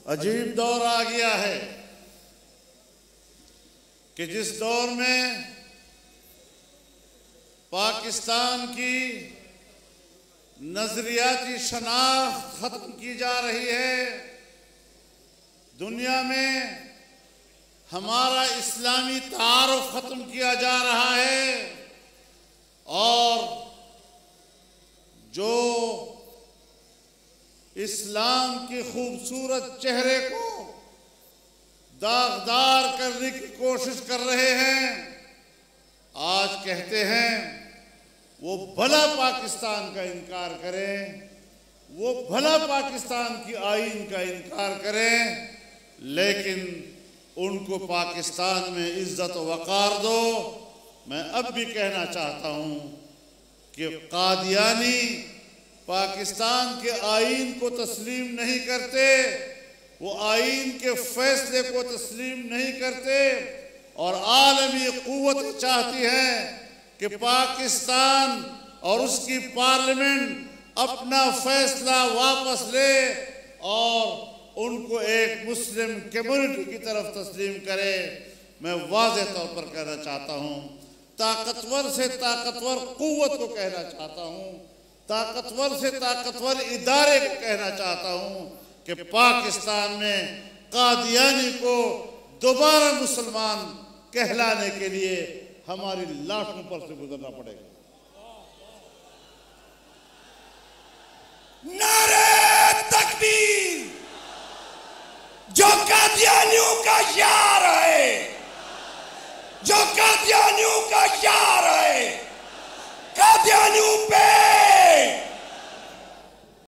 عجیب دور آ گیا ہے کہ جس دور میں پاکستان کی نظریاتی شناخت ختم کی جا رہی ہے، دنیا میں ہمارا اسلامی تعارف ختم کیا جا رہا ہے، اور جو اسلام کے خوبصورت چہرے کو داغدار کرنے کی کوشش کر رہے ہیں، آج کہتے ہیں وہ بھلا پاکستان کا انکار کریں، وہ بھلا پاکستان کی آئین کا انکار کریں، لیکن ان کو پاکستان میں عزت و وقار دو۔ میں اب بھی کہنا چاہتا ہوں کہ قادیانی پاکستان کے آئین کو تسلیم نہیں کرتے، وہ آئین کے فیصلے کو تسلیم نہیں کرتے، اور عالمی قوت چاہتی ہے کہ پاکستان اور اس کی پارلیمنٹ اپنا فیصلہ واپس لے اور ان کو ایک مسلم کمیونٹی کی طرف تسلیم کرے۔ میں واضح طور پر کہنا چاہتا ہوں، طاقتور سے طاقتور قوت کو کہنا چاہتا ہوں، طاقتور سے طاقتور ادارے کو کہنا چاہتا ہوں کہ پاکستان میں قادیانی کو دوبارہ مسلمان کہلانے کے لیے ہماری لاٹھوں پر سے گزرنا پڑے گا۔ نعرہ